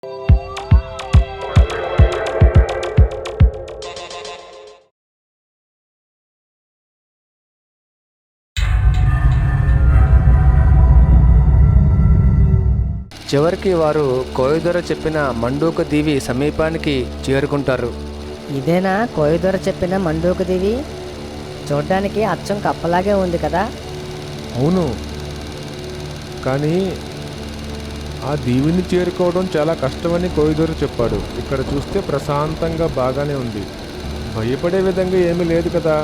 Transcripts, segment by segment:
చివరికి వారు కోయదొర చెప్పిన మండూక దీవి సమీపానికి చేరుకుంటారు. ఇదేనా కోయదొర చెప్పిన మండూక దీవి? చూడ్డానికి అచ్చం కప్పలాగే ఉంది కదా. అవును, కానీ ఆ దీవిని చేరుకోవడం చాలా కష్టమని కోయదొర చెప్పాడు. ఇక్కడ చూస్తే ప్రశాంతంగా బాగానే ఉంది, భయపడే విధంగా ఏమీ లేదు కదా.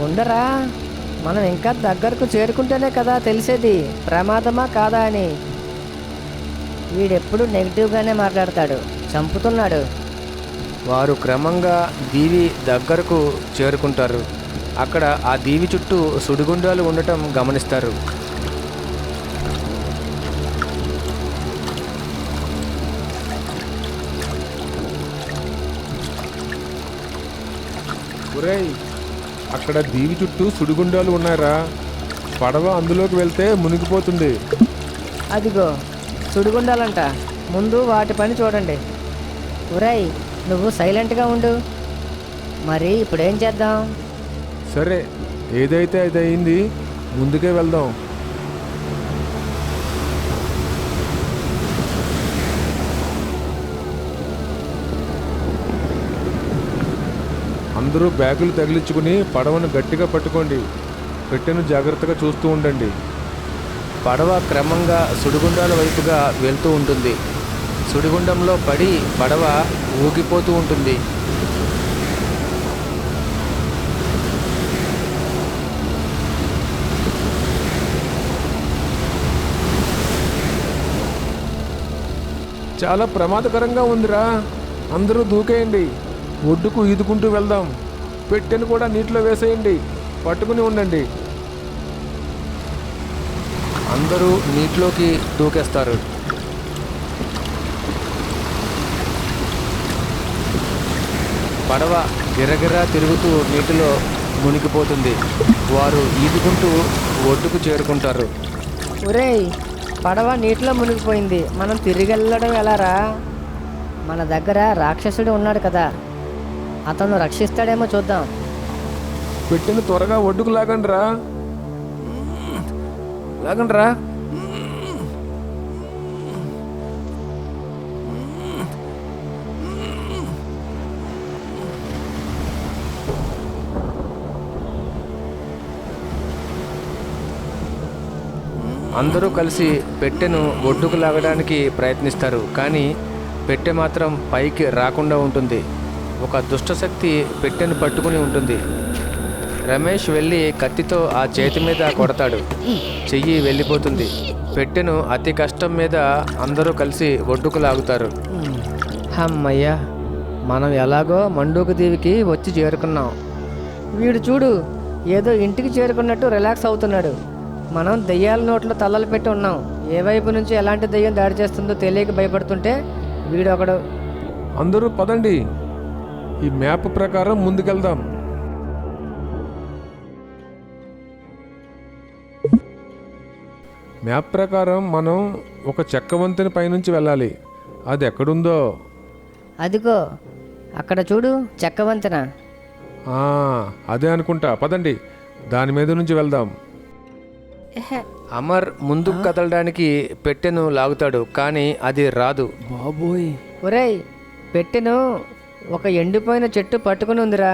ఉండరా, మనం ఇంకా దగ్గరకు చేరుకుంటేనే కదా తెలిసేది ప్రమాదమా కాదా అని. వీడెప్పుడు నెగిటివ్గానే మాట్లాడతాడు, చంపుతున్నాడు. వారు క్రమంగా దీవి దగ్గరకు చేరుకుంటారు. అక్కడ ఆ దీవి చుట్టూ సుడిగుండాలు ఉండటం గమనిస్తారు. ఒరేయ్, అక్కడ దీవి చుట్టూ సుడిగుండాలు ఉన్నారా? పడవ అందులోకి వెళ్తే మునిగిపోతుంది. అదిగో సుడిగుండాలంట, ముందు వాటి పని చూడండి. ఒరేయ్, నువ్వు సైలెంట్గా ఉండు. మరి ఇప్పుడేం చేద్దాం? సరే, ఏదైతే అది అయింది, ముందుకే వెళ్దాం. అందరూ బ్యాగులు తగిలించుకుని పడవను గట్టిగా పట్టుకోండి. పెట్టెను జాగ్రత్తగా చూస్తూ ఉండండి. పడవ క్రమంగా సుడిగుండాల వైపుగా వెళ్తూ ఉంటుంది. సుడిగుండంలో పడి పడవ ఊగిపోతూ ఉంటుంది. చాలా ప్రమాదకరంగా ఉందిరా, అందరూ దూకేయండి. ఒడ్డుకు ఈదుకుంటూ వెళ్దాం. పెట్టెను కూడా నీటిలో వేసేయండి, పట్టుకుని ఉండండి. అందరూ నీటిలోకి దూకేస్తారు. పడవ గిరగిరా తిరుగుతూ నీటిలో మునిగిపోతుంది. వారు ఈదుకుంటూ ఒడ్డుకు చేరుకుంటారు. ఒరేయ్, పడవ నీటిలో మునిగిపోయింది, మనం తిరిగి వెళ్ళడం ఎలారా? మన దగ్గర రాక్షసుడు ఉన్నాడు కదా, అతను రక్షిస్తాడేమో చూద్దాం. పెట్టెను త్వరగా ఒడ్డుకు లాగండిరా. లాగండ్రా. అందరూ కలిసి పెట్టెను ఒడ్డుకు లాగడానికి ప్రయత్నిస్తారు. కానీ పెట్టె మాత్రం పైకి రాకుండా ఉంటుంది. ఒక దుష్టశక్తి పెట్టెను పట్టుకుని ఉంటుంది. రమేష్ వెళ్ళి కత్తితో ఆ చేతి మీద కొడతాడు. చెయ్యి వెళ్ళిపోతుంది. పెట్టెను అతి కష్టం మీద అందరూ కలిసి ఒడ్డుకు లాగుతారు. అమ్మయ్యా, మనం ఎలాగో మండూక దీవికి వచ్చి చేరుకున్నాం. వీడు చూడు, ఏదో ఇంటికి చేరుకున్నట్టు రిలాక్స్ అవుతున్నాడు. మనం దెయ్యాల నోట్లో తలలు పెట్టి ఉన్నాం. ఏ వైపు నుంచి ఎలాంటి దెయ్యం దాడి చేస్తుందో తెలియక భయపడుతుంటే వీడొకడు. అందరూ పదండి, ఈ మ్యాప్ ప్రకారం ముందుకెళ్దాం. మ్యాప్ ప్రకారం మనం ఒక చెక్క వంతెన పైనుంచి వెళ్ళాలి. అది ఎక్కడుందో? అదిగో అక్కడ చూడు, చెక్క వంతెన. అదే అనుకుంటా, పదండి, దాని మీద నుంచి వెళ్దాం. అమర్ ముందుకు కదలడానికి పెట్టెను లాగుతాడు, కానీ అది రాదు. బాబోయ్! ఒరేయ్, పెట్టెను ఒక ఎండిపోయిన చెట్టు పట్టుకుని ఉందిరా,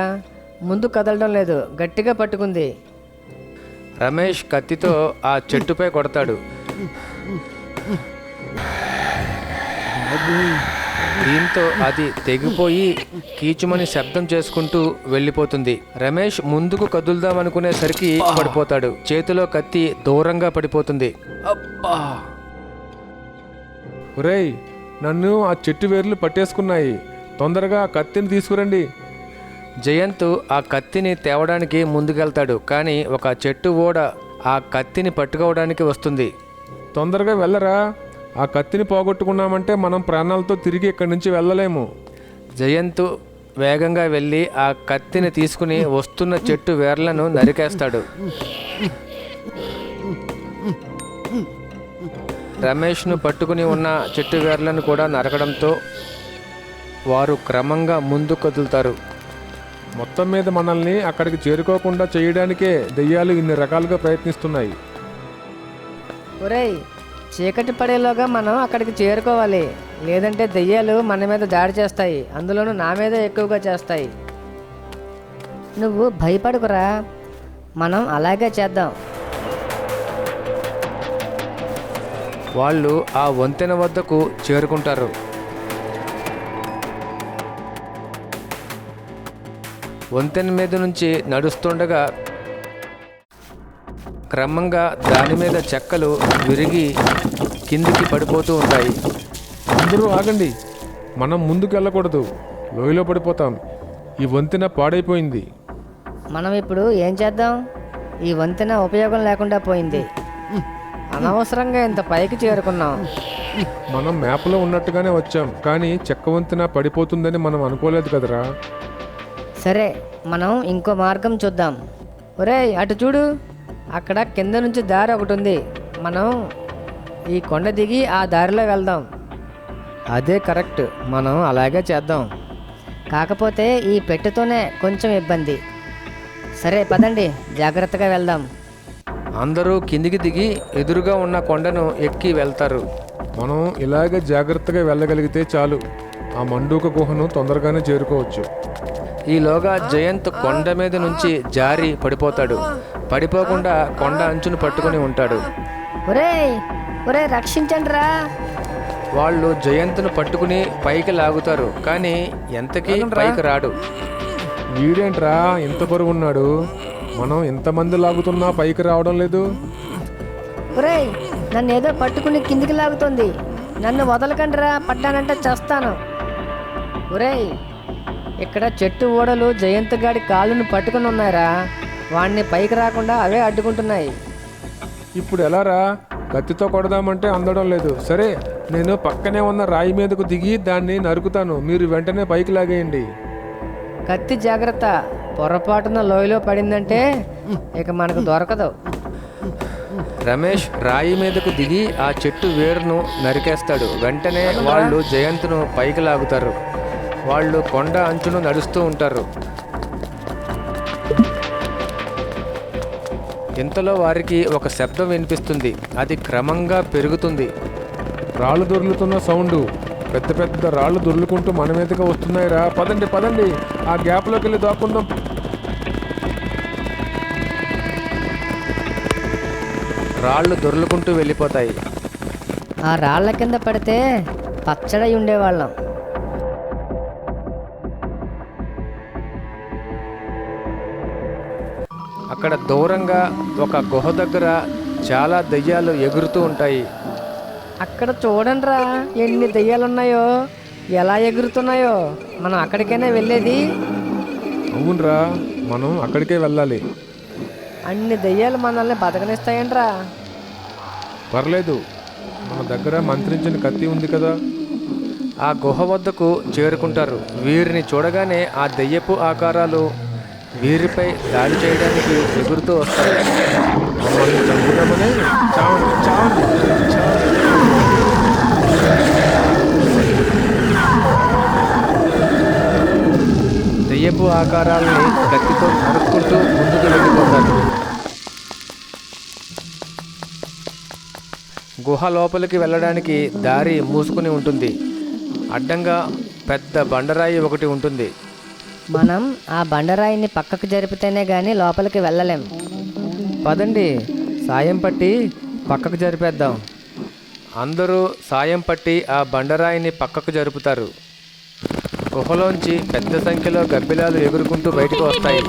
ముందు కదలడం లేదు, గట్టిగా పట్టుకుంది. రమేష్ కత్తితో ఆ చెట్టుపై కొడతాడు. దీంతో అది తెగిపోయి కీచుమని శబ్దం చేసుకుంటూ వెళ్ళిపోతుంది. రమేష్ ముందుకు కదులుదామనుకునేసరికి పడిపోతాడు. చేతిలో కత్తి దూరంగా పడిపోతుంది. అబ్బా! ఒరేయ్, నన్ను ఆ చెట్టు వేర్లు పట్టేసుకున్నాయి. తొందరగా ఆ కత్తిని తీసుకురండి. జయంత్ ఆ కత్తిని తేవడానికి ముందుకెళ్తాడు. కానీ ఒక చెట్టు ఓడ ఆ కత్తిని పట్టుకోవడానికి వస్తుంది. తొందరగా వెళ్ళరా, ఆ కత్తిని పోగొట్టుకున్నామంటే మనం ప్రాణాలతో తిరిగి ఇక్కడి నుంచి వెళ్ళలేము. జయంత్ వేగంగా వెళ్ళి ఆ కత్తిని తీసుకుని వస్తున్న చెట్టు వేర్లను నరికేస్తాడు. రమేష్ను పట్టుకుని ఉన్న చెట్టు వేర్లను కూడా నరకడంతో వారు క్రమంగా ముందుకు కదులుతారు. మొత్తం మీద మనల్ని అక్కడికి చేరుకోకుండా చేయడానికే దెయ్యాలు ఇన్ని రకాలుగా ప్రయత్నిస్తున్నాయి. ఒరేయ్, చీకటి పడేలోగా మనం అక్కడికి చేరుకోవాలి, లేదంటే దెయ్యాలు మన మీద దాడి చేస్తాయి, అందులోనూ నా మీద ఎక్కువగా చేస్తాయి. నువ్వు భయపడకురా, మనం అలాగే చేద్దాం. వాళ్ళు ఆ వంతెన వద్దకు చేరుకుంటారు. వంతెన మీద నుంచి నడుస్తుండగా క్రమంగా దాని మీద చెక్కలు విరిగి కిందికి పడిపోతూ ఉంటాయి. అందరూ ఆగండి, మనం ముందుకు వెళ్ళకూడదు, లోయలో పడిపోతాం. ఈ వంతెన పాడైపోయింది. మనం ఇప్పుడు ఏం చేద్దాం? ఈ వంతెన ఉపయోగం లేకుండా పోయింది. అనవసరంగా ఇంత పైకి చేరుకున్నాం. మనం మ్యాప్లో ఉన్నట్టుగానే వచ్చాం, కానీ చెక్క వంతెన పడిపోతుందని మనం అనుకోలేదు కదరా. సరే, మనం ఇంకో మార్గం చూద్దాం. ఒరేయ్, అటు చూడు, అక్కడ కింద నుంచి దారి ఒకటి ఉంది. మనం ఈ కొండ దిగి ఆ దారిలో వెళ్దాం. అదే కరెక్ట్, మనం అలాగే చేద్దాం. కాకపోతే ఈ పెట్టెతోనే కొంచెం ఇబ్బంది. సరే పదండి, జాగ్రత్తగా వెళ్దాం. అందరూ కిందికి దిగి ఎదురుగా ఉన్న కొండను ఎక్కి వెళ్తారు. మనం ఇలాగే జాగ్రత్తగా వెళ్ళగలిగితే చాలు, ఆ మండూక గుహను తొందరగానే చేరుకోవచ్చు. ఈలోగా జయంత్ కొండ మీద నుంచి జారి పడిపోతాడు. పడిపోకుండా కొండ అంచును పట్టుకుని ఉంటాడు. ఒరేయ్ ఒరేయ్, రక్షించండి రా. వాళ్ళు జయంత్ను పట్టుకుని పైకి లాగుతారు, కానీ ఎంతకీ పైకి రాడు. వీడేంట్రా ఇంత బరువు ఉన్నాడు, మనం ఎంతమంది లాగుతున్నా పైకి రావడం లేదు. ఒరేయ్, నన్ను ఏదో పట్టుకుని కిందికి లాగుతుంది. నన్ను వదలకండి రా, పడ్డానంటే చేస్తాను. ఒరేయ్, ఇక్కడ చెట్టు ఓడలు జయంత్ గాడి కాళ్ళను పట్టుకుని ఉన్నాయిరా. వాడిని పైకి రాకుండా అవే అడ్డుకుంటున్నాయి. ఇప్పుడు ఎలారా? కత్తితో కొడదామంటే అందడం లేదు. సరే, నేను పక్కనే ఉన్న రాయి మీదకు దిగి దాన్ని నరుకుతాను, మీరు వెంటనే పైకి లాగేయండి. కత్తి జాగ్రత్త, పొరపాటున లోయలో పడిందంటే ఇక మనకు దొరకదు. రమేష్ రాయి మీదకు దిగి ఆ చెట్టు వేరును నరికేస్తాడు. వెంటనే వాళ్ళు జయంత్ను పైకి లాగుతారు. వాళ్ళు కొండ అంచును నడుస్తూ ఉంటారు. ఇంతలో వారికి ఒక శబ్దం వినిపిస్తుంది. అది క్రమంగా పెరుగుతుంది. రాళ్ళు దొర్లుతున్న సౌండు, పెద్ద పెద్ద రాళ్ళు దొర్లుకుంటూ మన మీదగా వస్తున్నాయిరా. పదండి పదండి, ఆ గ్యాప్లోకి వెళ్ళి దాక్కుందాం. రాళ్ళు దొర్లుకుంటూ వెళ్ళిపోతాయి. ఆ రాళ్ల కింద పడితే పచ్చడై ఉండేవాళ్ళం. అక్కడ దూరంగా ఒక గుహ దగ్గర చాలా దెయ్యాలు ఎగురుతూ ఉంటాయి. అక్కడ చూడండి రా, ఎన్ని దెయ్యాలున్నాయో, ఎలా ఎగురుతున్నాయో. మనం అక్కడికైనా వెళ్ళేది? అవునరా, మనం అక్కడికే వెళ్ళాలి. అన్ని దెయ్యాలు మనల్ని బతకనిస్తాయంట్రా. పర్లేదు, మన దగ్గర మంత్రించిన కత్తి ఉంది కదా. ఆ గుహ వద్దకు చేరుకుంటారు. వీరిని చూడగానే ఆ దెయ్యపు ఆకారాలు వీరిపై దాడి చేయడానికి ఎగురుతూ వస్తాయి. మమ్మల్ని చంపుదామని చావండి చావండి చావండి. దెయ్యపు ఆకారాలని కత్తితో నరుక్కుంటూ ముందుకు వెళ్ళిపోతారు. గుహ లోపలికి వెళ్ళడానికి దారి మూసుకుని ఉంటుంది. అడ్డంగా పెద్ద బండరాయి ఒకటి ఉంటుంది. మనం ఆ బండరాయిని పక్కకు జరిపితేనే గాని లోపలికి వెళ్ళలేం. పదండి, సాయం పట్టి పక్కకు జరిపేద్దాం. అందరూ సాయం పట్టి ఆ బండరాయిని పక్కకు జరుపుతారు. గుహలోంచి పెద్ద సంఖ్యలో గబ్బిలాలు ఎగురుకుంటూ బయటకు వస్తాయి.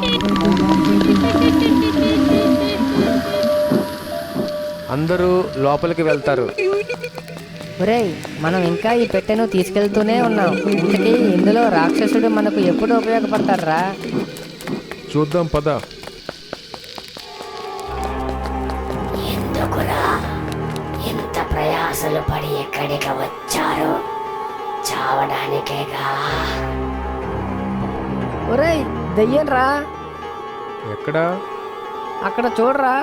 అందరూ లోపలికి వెళ్తారు. ఒరేయ్, మనం ఇంకా ఈ పెట్టెను తీసుకెళ్తూనే ఉన్నాం. ఇంతకీ ఇందులో రాక్షసుడు మనకు ఎప్పుడు ఉపయోగపడతారా? చూద్దాం పద. ఎందుకురా ఇంత ప్రయాసలు పడి ఎక్కడికి వచ్చారు? చావడానికేగా. ఒరేయ్, దెయ్యం రా. ఎక్కడా? అక్కడ చూడరా,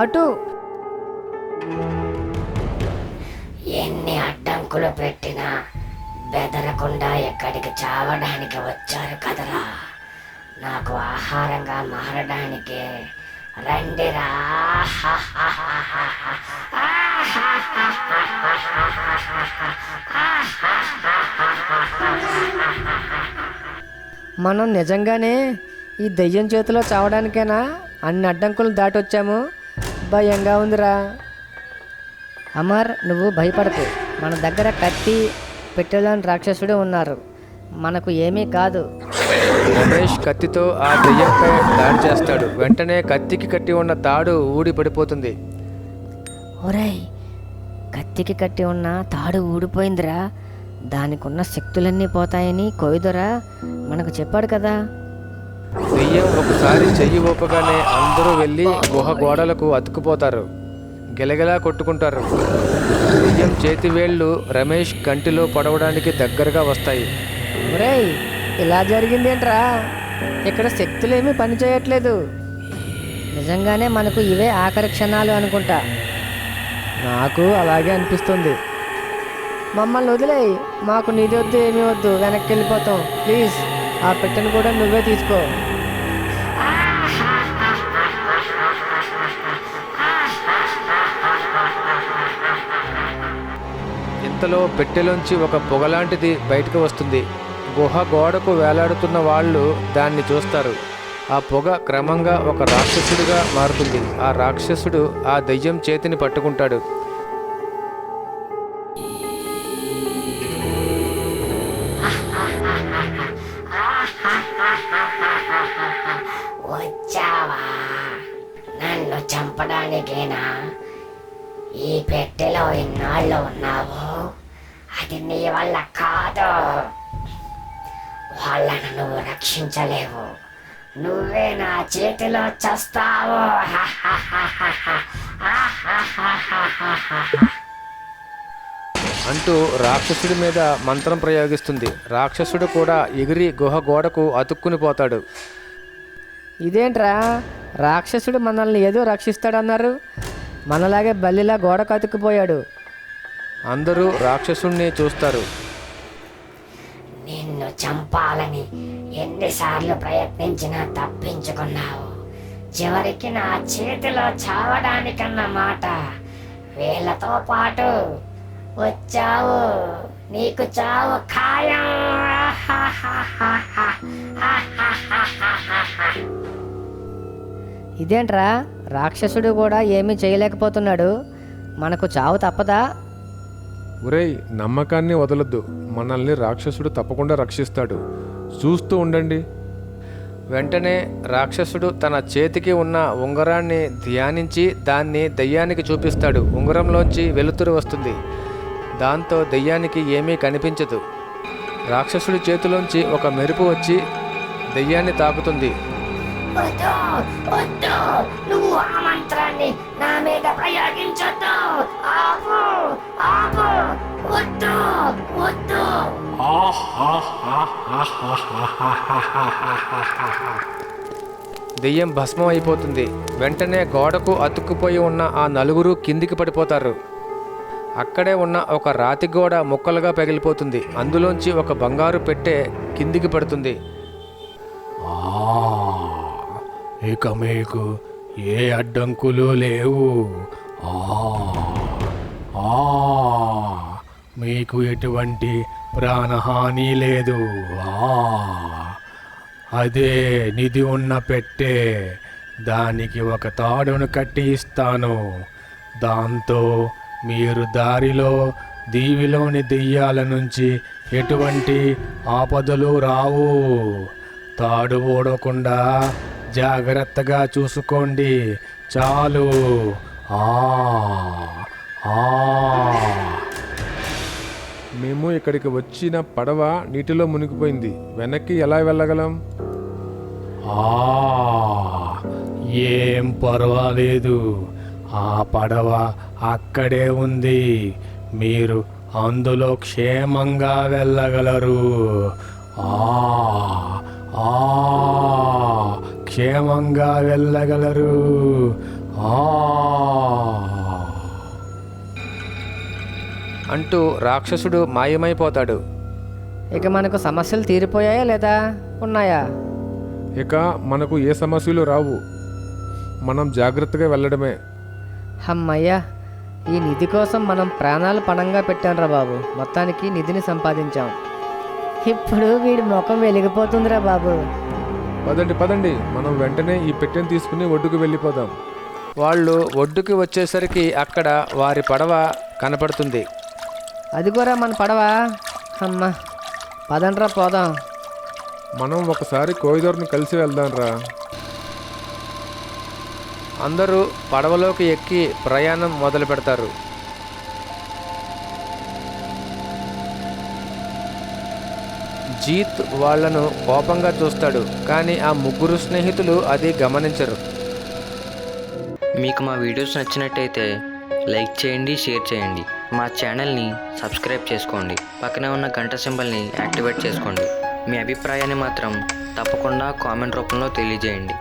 అటు. అడ్డంకులు పెట్టినా బెదరకుండా ఎక్కడికి చావడానికి వచ్చారు కదరా. నాకు ఆహారంగా మారడానికి రండిరా. మనం నిజంగానే ఈ దెయ్యం చేతిలో చావడానికేనా అన్ని అడ్డంకులు దాటొచ్చాము? భయంగా ఉందిరా. అమర్, నువ్వు భయపడకు. మన దగ్గర కత్తి, పెట్టెలోని రాక్షసుడు ఉన్నారు. మనకు ఏమీ కాదు. రమేష్ కత్తితో ఆ దెయ్యంపై దాడి చేస్తాడు. వెంటనే కత్తికి కట్టి ఉన్న తాడు ఊడి పడిపోతుంది. ఒరేయ్, కత్తికి కట్టి ఉన్న తాడు ఊడిపోయిందిరా. దానికి ఉన్న శక్తులన్నీ పోతాయని కోయిదొరా మనకు చెప్పాడు కదా. దెయ్యం ఒకసారి చెయ్యి ఊపగానే అందరూ వెళ్ళి గుహ గోడలకు అతుక్కుపోతారు. గిలగిలా కొట్టుకుంటారు. దెయ్యం చేతి వేళ్ళు రమేష్ కంటిలో పడవడానికి దగ్గరగా వస్తాయి. ఒరేయ్, ఇలా జరిగిందేంట్రా? ఇక్కడ శక్తులేమీ పనిచేయట్లేదు. నిజంగానే మనకు ఇవే ఆఖరి క్షణాలు అనుకుంటా. నాకు అలాగే అనిపిస్తుంది. మమ్మల్ని వదిలేయి. మాకు నీది వద్దు, ఏమీ వద్దు. వెనక్కి వెళ్ళిపోతాం. ప్లీజ్, ఆ పెట్టెను కూడా నువ్వే తీసుకో. ఇంతలో పెట్టెలోంచి ఒక పొగలాంటిది బయటకు వస్తుంది. గుహ గోడకు వేలాడుతున్న వాళ్ళు దాన్ని చూస్తారు. ఆ పొగ క్రమంగా ఒక రాక్షసుడిగా మారుతుంది. ఆ రాక్షసుడు ఆ దెయ్యం చేతిని పట్టుకుంటాడు. వచ్చావా? నన్ను చంపడానికేనా ఈ పెట్టెలో ఇన్నాళ్ళు ఉన్నావు? అది నీ వల్ల కాదు. వాళ్ళను నువ్వు రక్షించలేవు. నువ్వే నా చేతిలో చస్తావు. అంటూ రాక్షసుడి మీద మంత్రం ప్రయోగిస్తుంది. రాక్షసుడు కూడా ఎగిరి గుహ గోడకు అతుక్కుని పోతాడు. ఇదేంట్రా, రాక్షసుడు మనల్ని ఏదో రక్షిస్తాడన్నారు, మనలాగే బల్లిలా గోడకు అతుక్కుపోయాడు. అందరూ రాక్షసుణ్ణి చూస్తారు. నిన్ను చంపాలని ఎన్నిసార్లు ప్రయత్నించినా తప్పించుకున్నావు. చివరికి నా చేతిలో చావడానికన్నమాట. వీళ్ళతో పాటు వచ్చావు. నీకు చావు ఖాయం. ఇదేంట్రా, రాక్షసుడు కూడా ఏమీ చేయలేకపోతున్నాడు. మనకు చావు తప్పదా? ఒరేయ్, నమ్మకాన్ని వదలొద్దు. మనల్ని రాక్షసుడు తప్పకుండా రక్షిస్తాడు. చూస్తూ ఉండండి. వెంటనే రాక్షసుడు తన చేతికి ఉన్న ఉంగరాన్ని ధ్యానించి దాన్ని దెయ్యానికి చూపిస్తాడు. ఉంగరంలోంచి వెలుతురు వస్తుంది. దాంతో దెయ్యానికి ఏమీ కనిపించదు. రాక్షసుడి చేతిలోంచి ఒక మెరుపు వచ్చి దెయ్యాన్ని తాకుతుంది. వద్దు, వద్దు, నువ్వు ఆ మంత్రాన్ని నా మీద ప్రయోగించొద్దు. ఆపు, ఆపు, వద్దు, వద్దు. దెయ్యం భస్మం అయిపోతుంది. వెంటనే గోడకు అతుక్కుపోయి ఉన్న ఆ నలుగురు కిందికి పడిపోతారు. అక్కడే ఉన్న ఒక రాతి గోడ ముక్కలుగా పగిలిపోతుంది. అందులోంచి ఒక బంగారు పెట్టె కిందికి పడుతుంది. ఇక మీకు ఏ అడ్డంకులు లేవు. మీకు ఎటువంటి ప్రాణహాని లేదు. అదే నిధి ఉన్న పెట్టే. దానికి ఒక తాడును కట్టి ఇస్తాను. దాంతో మీరు దారిలో దీవిలోని దెయ్యాల నుంచి ఎటువంటి ఆపదలు రావు. తాడు ఓడకుండా జాగ్రత్తగా చూసుకోండి. చాలు. మేము ఇక్కడికి వచ్చిన పడవ నీటిలో మునిగిపోయింది. వెనక్కి ఎలా వెళ్ళగలం? ఏం పర్వాలేదు. ఆ పడవ అక్కడే ఉంది. మీరు అందులో క్షేమంగా వెళ్ళగలరు. క్షేమంగా వెళ్ళగలరు. అంటూ రాక్షసుడు మాయమైపోతాడు. ఇక మనకు సమస్యలు తీరిపోయాయా లేదా ఉన్నాయా? ఇక మనకు ఏ సమస్యలు రావు. మనం జాగ్రత్తగా వెళ్ళడమే. అమ్మయ్యా, ఈ నిధి కోసం మనం ప్రాణాలు పణంగా పెట్టాంరా బాబు. మొత్తానికి నిధిని సంపాదించాం. ఇప్పుడు వీడి ముఖం వెలిగిపోతుందిరా బాబు. పదండి పదండి, మనం వెంటనే ఈ పెట్టెను తీసుకుని ఒడ్డుకు వెళ్ళిపోదాం. వాళ్ళు ఒడ్డుకి వచ్చేసరికి అక్కడ వారి పడవ కనపడుతుంది. అదిగోరా మన పడవ. అమ్మ, పదండ్రా పోదాం. మనం ఒకసారి కోయిదూరుని కలిసి వెళ్దాంరా. అందరూ పడవలోకి ఎక్కి ప్రయాణం మొదలు పెడతారు. జీత్ వాళ్లను కోపంగా చూస్తాడు, కానీ ఆ ముగ్గురు స్నేహితులు అది గమనించరు. మీకు మా వీడియోస్ నచ్చినట్టయితే లైక్ చేయండి, షేర్ చేయండి. మా ఛానల్ని సబ్స్క్రైబ్ చేసుకోండి. పక్కనే ఉన్న గంట సింబల్ని యాక్టివేట్ చేసుకోండి. మీ అభిప్రాయాన్ని మాత్రం తప్పకుండా కామెంట్ రూపంలో తెలియజేయండి.